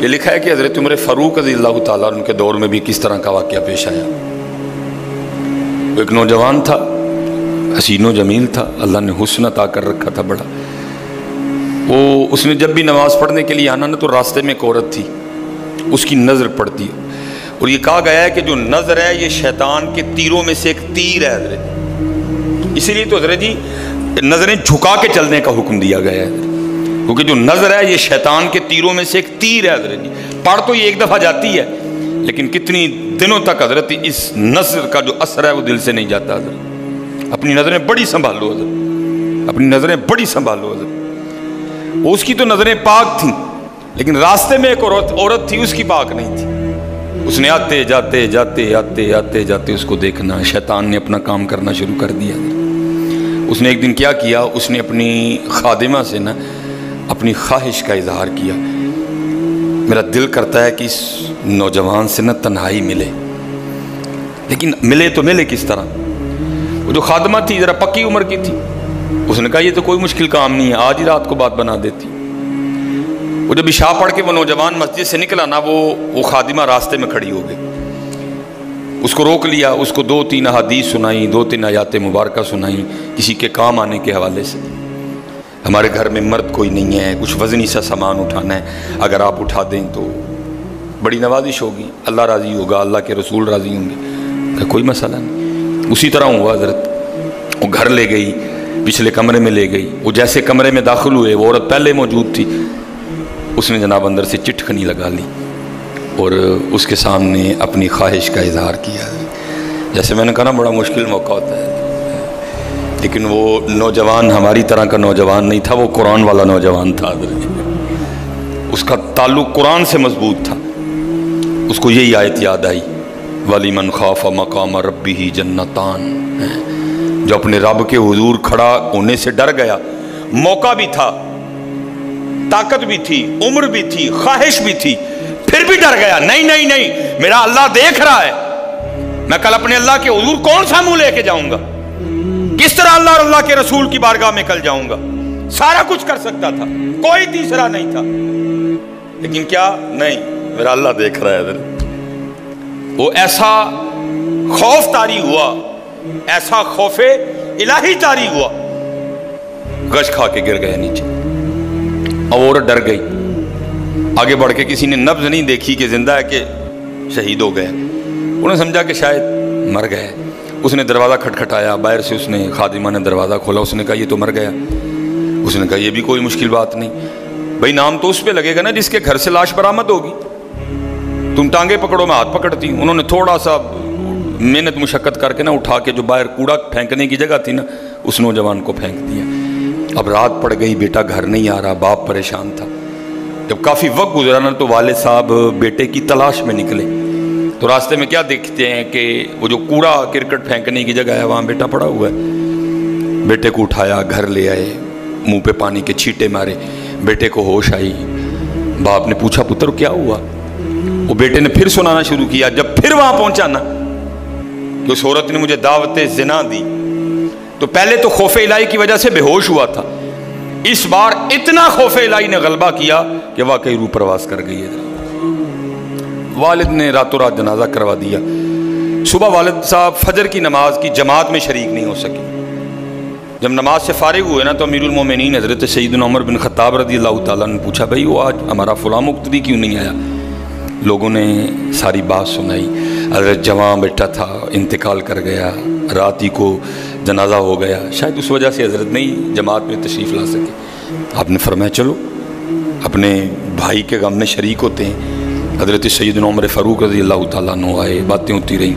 یہ لکھا ہے کہ حضرت عمر فاروق رضی اللہ تعالیٰ ان کے دور میں بھی کس طرح کا واقعہ پیش آیا۔ ایک نوجوان تھا، حسین و جمیل تھا، اللہ نے حسن عطا کر رکھا تھا بڑا۔ اس نے جب بھی نماز پڑھنے کے لیے آنا نا تو راستے میں ایک عورت تھی، اس کی نظر پڑتی، اور یہ کہا گیا ہے کہ جو نظر ہے یہ شیطان کے تیروں میں سے ایک تیر ہے حضرت، اسی لیے تو حضرت جی نظریں جھکا کے چلنے کا حکم دیا گیا ہے، کیونکہ جو نظر ہے یہ شیطان کے تیروں میں سے ایک تیر ہے حضرت جی۔ پڑھ تو یہ ایک دفعہ جاتی ہے لیکن کتنی دنوں تک حضرت اس نظر کا جو اثر ہے وہ دل سے نہیں جاتا حضرت۔ اپنی نظریں بڑی سنبھالو حضرت، اپنی نظریں بڑی سنبھالو حضرت۔ اس کی تو نظریں پاک تھیں لیکن راستے میں ایک عورت تھی، اس کی پاک نہیں تھی۔ اس نے آتے جاتے جاتے آتے آتے جاتے اس کو دیکھنا، شیطان نے اپنا کام کرنا شروع کر دیا۔ اس نے ایک دن کیا کیا، اس نے اپنی خادمہ سے نا اپنی خواہش کا اظہار کیا، میرا دل کرتا ہے کہ اس نوجوان سے نا تنہائی ملے، لیکن ملے تو ملے کس طرح؟ وہ جو خادمہ تھی ذرا پکی عمر کی تھی، اس نے کہا یہ تو کوئی مشکل کام نہیں ہے، آج ہی رات کو بات بنا دیتی۔ وہ جب عشاء پڑھ کے وہ نوجوان مسجد سے نکلا نا، وہ خادمہ راستے میں کھڑی ہو گئی، اس کو روک لیا، اس کو 2-3 احادیث سنائیں، 2-3 آیات مبارکہ سنائیں کسی کے کام آنے کے حوالے سے۔ ہمارے گھر میں مرد کوئی نہیں ہے، کچھ وزنی سا سامان اٹھانا ہے، اگر آپ اٹھا دیں تو بڑی نوازش ہوگی، اللہ راضی ہوگا، اللہ کے رسول راضی ہوں گے، کہ کوئی مسئلہ نہیں۔ اسی طرح ہوا حضرت، وہ گھر لے گئی، پچھلے کمرے میں لے گئی، وہ جیسے کمرے میں داخل ہوئے وہ عورت پہلے موجود تھی، اس نے جناب اندر سے چٹکنی لگا لی اور اس کے سامنے اپنی خواہش کا اظہار کیا۔ جیسے میں نے کہا نا بڑا مشکل موقع ہوتا ہے، لیکن وہ نوجوان ہماری طرح کا نوجوان نہیں تھا، وہ قرآن والا نوجوان تھا، اس کا تعلق قرآن سے مضبوط تھا۔ اس کو یہی آیت یاد آئی، وَلِمَنْ خَافَ مَقَامَ رَبِّهِ جَنَّتَانِ، جو اپنے رب کے حضور کھڑا ہونے سے ڈر گیا، موقع بھی تھا، طاقت بھی تھی، عمر بھی تھی، خواہش بھی تھی، پھر بھی ڈر گیا، نہیں نہیں نہیں میرا اللہ دیکھ رہا ہے، میں کل اپنے اللہ کے حضور کون سا منہ لے کے جاؤں گا، کس طرح اللہ اور اللہ کے رسول کی بارگاہ میں کل جاؤں گا، سارا کچھ کر سکتا تھا، کوئی تیسرا نہیں تھا، لیکن کیا نہیں، میرا اللہ دیکھ رہا ہے۔ وہ ایسا خوف طاری ہوا، ایسا خوف الہی طاری ہوا، گش کھا کے گر گئے نیچے، اور عورت ڈر گئی، آگے بڑھ کے کسی نے نبض نہیں دیکھی کہ زندہ ہے کہ شہید ہو گئے، انہوں نے سمجھا کہ شاید مر گئے۔ اس نے دروازہ کھٹکھٹایا، باہر سے اس نے خادمہ نے دروازہ کھولا، اس نے کہا یہ تو مر گیا۔ اس نے کہا یہ بھی کوئی مشکل بات نہیں، بھائی نام تو اس پہ لگے گا نا جس کے گھر سے لاش برآمد ہوگی، تم ٹانگے پکڑو میں ہاتھ پکڑتی ہوں۔ انہوں نے تھوڑا سا محنت مشقت کر کے نا اٹھا کے جو باہر کوڑا پھینکنے کی جگہ تھی نا اس نوجوان کو پھینک دیا۔ اب رات پڑ گئی، بیٹا گھر نہیں آ رہا، باپ پریشان تھا۔ جب کافی وقت گزرا نا تو والد صاحب بیٹے کی تلاش میں نکلے، تو راستے میں کیا دیکھتے ہیں کہ وہ جو کوڑا کرکٹ پھینکنے کی جگہ ہے وہاں بیٹا پڑا ہوا ہے۔ بیٹے کو اٹھایا، گھر لے آئے، منہ پہ پانی کے چھینٹے مارے، بیٹے کو ہوش آئی۔ باپ نے پوچھا پتر کیا ہوا؟ وہ بیٹے نے پھر سنانا شروع کیا۔ جب پھر وہاں پہنچا نا کہ اس عورت نے مجھے دعوت زنا دی، تو پہلے تو خوف الہی کی وجہ سے بے ہوش ہوا تھا، اس بار اتنا خوف الہی نے غلبہ کیا کہ واقعی روح پرواز کر گئی ہے۔ والد نے راتوں رات جنازہ کروا دیا۔ صبح والد صاحب فجر کی نماز کی جماعت میں شریک نہیں ہو سکے۔ جب نماز سے فارغ ہوئے نا تو امیر المومنین حضرت سیدنا عمر بن خطاب رضی اللہ تعالیٰ نے پوچھا بھائی وہ آج ہمارا فلاں مقتدی کیوں نہیں آیا؟ لوگوں نے ساری بات سنائی، حضرت جوان بیٹا تھا، انتقال کر گیا، رات ہی کو جنازہ ہو گیا، شاید اس وجہ سے حضرت نہیں جماعت میں تشریف لا سکے۔ آپ نے فرمایا چلو اپنے بھائی کے غم میں شریک ہوتے ہیں۔ حضرت سیدنا عمر فاروق رضی اللہ تعالیٰ عنہ آئے، باتیں ہوتی رہیں،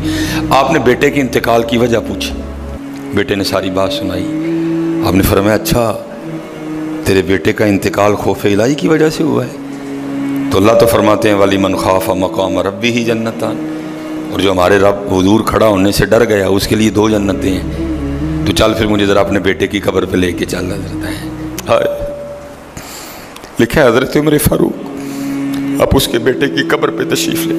آپ نے بیٹے کے انتقال کی وجہ پوچھی، بیٹے نے ساری بات سنائی۔ آپ نے فرمایا اچھا تیرے بیٹے کا انتقال خوف الہی کی وجہ سے ہوا ہے؟ تو اللہ تو فرماتے ہیں وَلِمَنْ خَافَ مَقَامَ رَبِّهِ جَنَّتَانِ، اور جو ہمارے رب حضور کھڑا ہونے سے ڈر گیا اس کے لیے 2 جنتیں ہیں۔ تو چل پھر مجھے ذرا اپنے بیٹے کی قبر پہ لے کے چل حضرت ہے۔ لکھا ہے حضرت عمر فاروق اب اس کے بیٹے کی قبر پہ تشریف لے،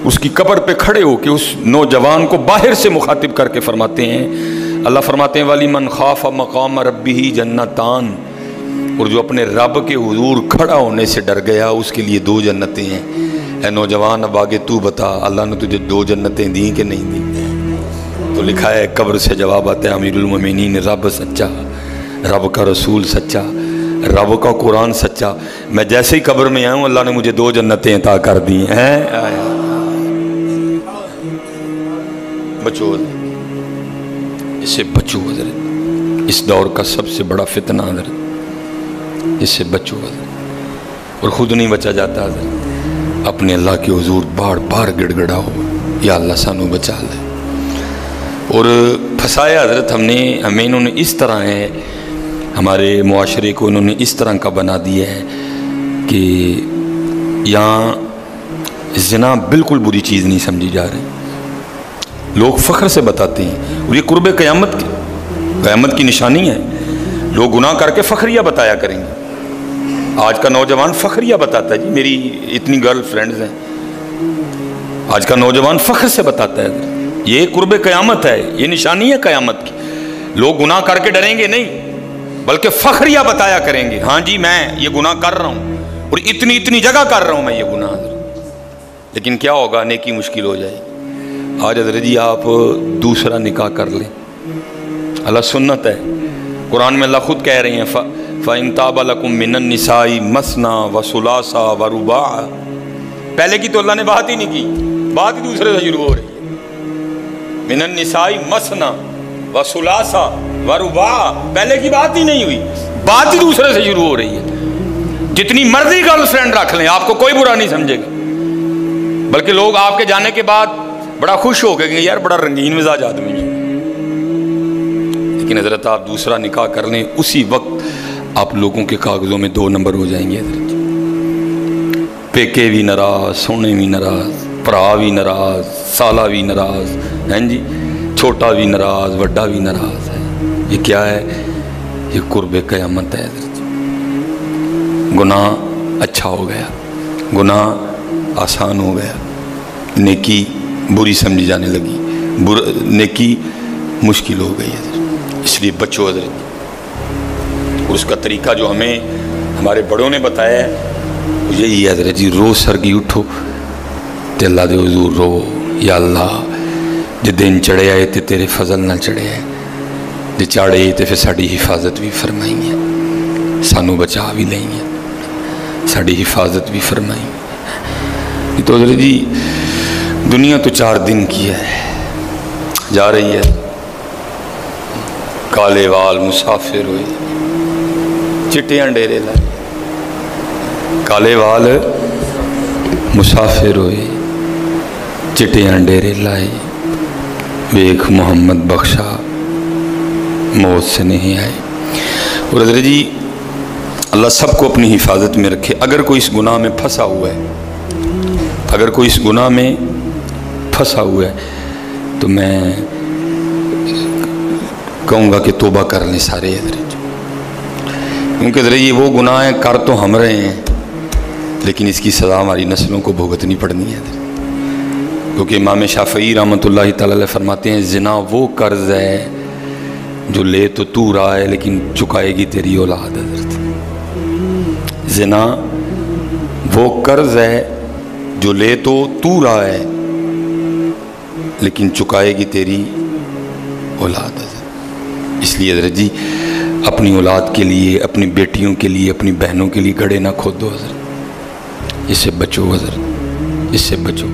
اس کی قبر پہ کھڑے ہو کے اس نوجوان کو باہر سے مخاطب کر کے فرماتے ہیں، اللہ فرماتے ہیں وَلِمَنْ خَافَ مَقَامَ رَبِّهِ جَنَّتَانِ، اور جو اپنے رب کے حضور کھڑا ہونے سے ڈر گیا اس کے لیے 2 جنتیں ہیں۔ اے نوجوان اب آگے تو بتا، اللہ نے تجھے 2 جنتیں دیں کہ نہیں دیں؟ تو لکھا ہے قبر سے جواب آتا ہے امیر المومنین، رب سچا، رب کا رسول سچا، رب کا قرآن سچا، میں جیسے ہی قبر میں آیا ہوں اللہ نے مجھے 2 جنتیں عطا کر دی ہیں۔ بچو اس سے بچو حضرت، اس دور کا سب سے بڑا فتنہ حضرت، اس سے بچو حضرت، اور خود نہیں بچا جاتا حضرت، اپنے اللہ کے حضور بار بار گڑ گڑا ہو یا اللہ سانو بچا لے۔ اور پھنسایا حضرت ہمیں انہوں نے اس طرح ہے، ہمارے معاشرے کو انہوں نے اس طرح کا بنا دیا ہے کہ یہاں زنا بالکل بری چیز نہیں سمجھی جا رہی، لوگ فخر سے بتاتے ہیں، اور یہ قرب قیامت کی نشانی ہے۔ لوگ گناہ کر کے فخریہ بتایا کریں گے۔ آج کا نوجوان فخریہ بتاتا ہے، جی میری اتنی گرل فرینڈز ہیں، آج کا نوجوان فخر سے بتاتا ہے یہ قرب قیامت ہے، یہ نشانی ہے قیامت کی۔ لوگ گناہ کر کے ڈریں گے نہیں بلکہ فخریہ بتایا کریں گے، ہاں جی میں یہ گناہ کر رہا ہوں اور اتنی جگہ کر رہا ہوں میں یہ گناہ۔ لیکن کیا ہوگا، نیکی مشکل ہو جائے گی۔ آج حضرت جی آپ دوسرا نکاح کر لیں، اللہ سنت ہے، قرآن میں اللہ خود کہہ رہے ہیں فَإِن تَابَ لَكُم مِّنَ النِّسَاءِ مَثْنَىٰ وَثُلَاثَ وَرُبَاعَ۔ پہلے کی تو اللہ نے بات ہی نہیں کی، بات ہی دوسرے سے شروع ہو رہی ہے۔ مِّنَ النِّسَاءِ مَثْنَىٰ وَثُلَاثَ وَرُبَاعَ، پہلے کی بات ہی نہیں ہوئی، بات ہی دوسرے سے شروع ہو رہی ہے۔ جتنی مرضی گرل فرینڈ رکھ لیں آپ کو کوئی برا نہیں سمجھے گا، بلکہ لوگ آپ کے جانے کے بعد بڑا خوش ہو گئے کہ یار بڑا رنگین مزاج آدمی ہے۔ لیکن حضرت آپ دوسرا نکاح کر لیں، اسی وقت آپ لوگوں کے کاغذوں میں 2 نمبر ہو جائیں گے حضرت۔ پیکے بھی ناراض، سونے بھی ناراض، پرا بھی ناراض، سالہ بھی ناراض، ہیں جی چھوٹا بھی ناراض، وڈا بھی ناراض ہے۔ یہ کیا ہے؟ یہ قرب قیامت ہے حضرت۔ گناہ اچھا ہو گیا، گناہ آسان ہو گیا، نیکی بری سمجھی جانے لگی، نیکی مشکل ہو گئی حضرت۔ اس لیے بچو حضرت، اور اس کا طریقہ جو ہمیں ہمارے بڑوں نے بتایا ہے یہی ہے حضرت جی، روز سرگی اٹھو تے اللہ دے حضور رو، یا اللہ جے دن چڑھے آئے تے تیرے فضل نہ چڑھے آئے، جے چاڑے تے پھر ساڑی حفاظت بھی فرمائیں گے، سانو بچا بھی لیں گے، ساڑی حفاظت بھی فرمائیں گے۔ تو حضرت جی دنیا تو 4 دن کی ہے، جا رہی ہے، کالے وال مسافر ہوئے، چٹیاں ڈیرے لائے، کالے وال مسافر ہوئے، چٹیاں ڈیرے لائے، ویکھ محمد بخشا موت سے نہیں آئے۔ اور حضرت جی اللہ سب کو اپنی حفاظت میں رکھے۔ اگر کوئی اس گناہ میں پھنسا ہوا ہے، اگر کوئی اس گناہ میں پھنسا ہوا ہے تو میں کہوں گا کہ توبہ کر لیں سارے حضرت، کیونکہ حضرت یہ وہ گناہ ہیں کر تو ہم رہے ہیں لیکن اس کی سزا ہماری نسلوں کو بھگتنی پڑنی ہے حضرت۔ کیونکہ امام شافعی رحمۃ اللہ تعالی علیہ فرماتے ہیں زنا وہ قرض ہے جو لے تو رہا ہے لیکن چکائے گی تیری اولاد حضرت۔ زنا وہ قرض ہے جو لے تو رہا ہے لیکن چکائے گی تیری اولاد حضرت۔ اس لیے حضرت جی اپنی اولاد کے لیے، اپنی بیٹیوں کے لیے، اپنی بہنوں کے لیے گڑھے نہ کھود دو حضرت، اس سے بچو حضرت، اس سے بچو۔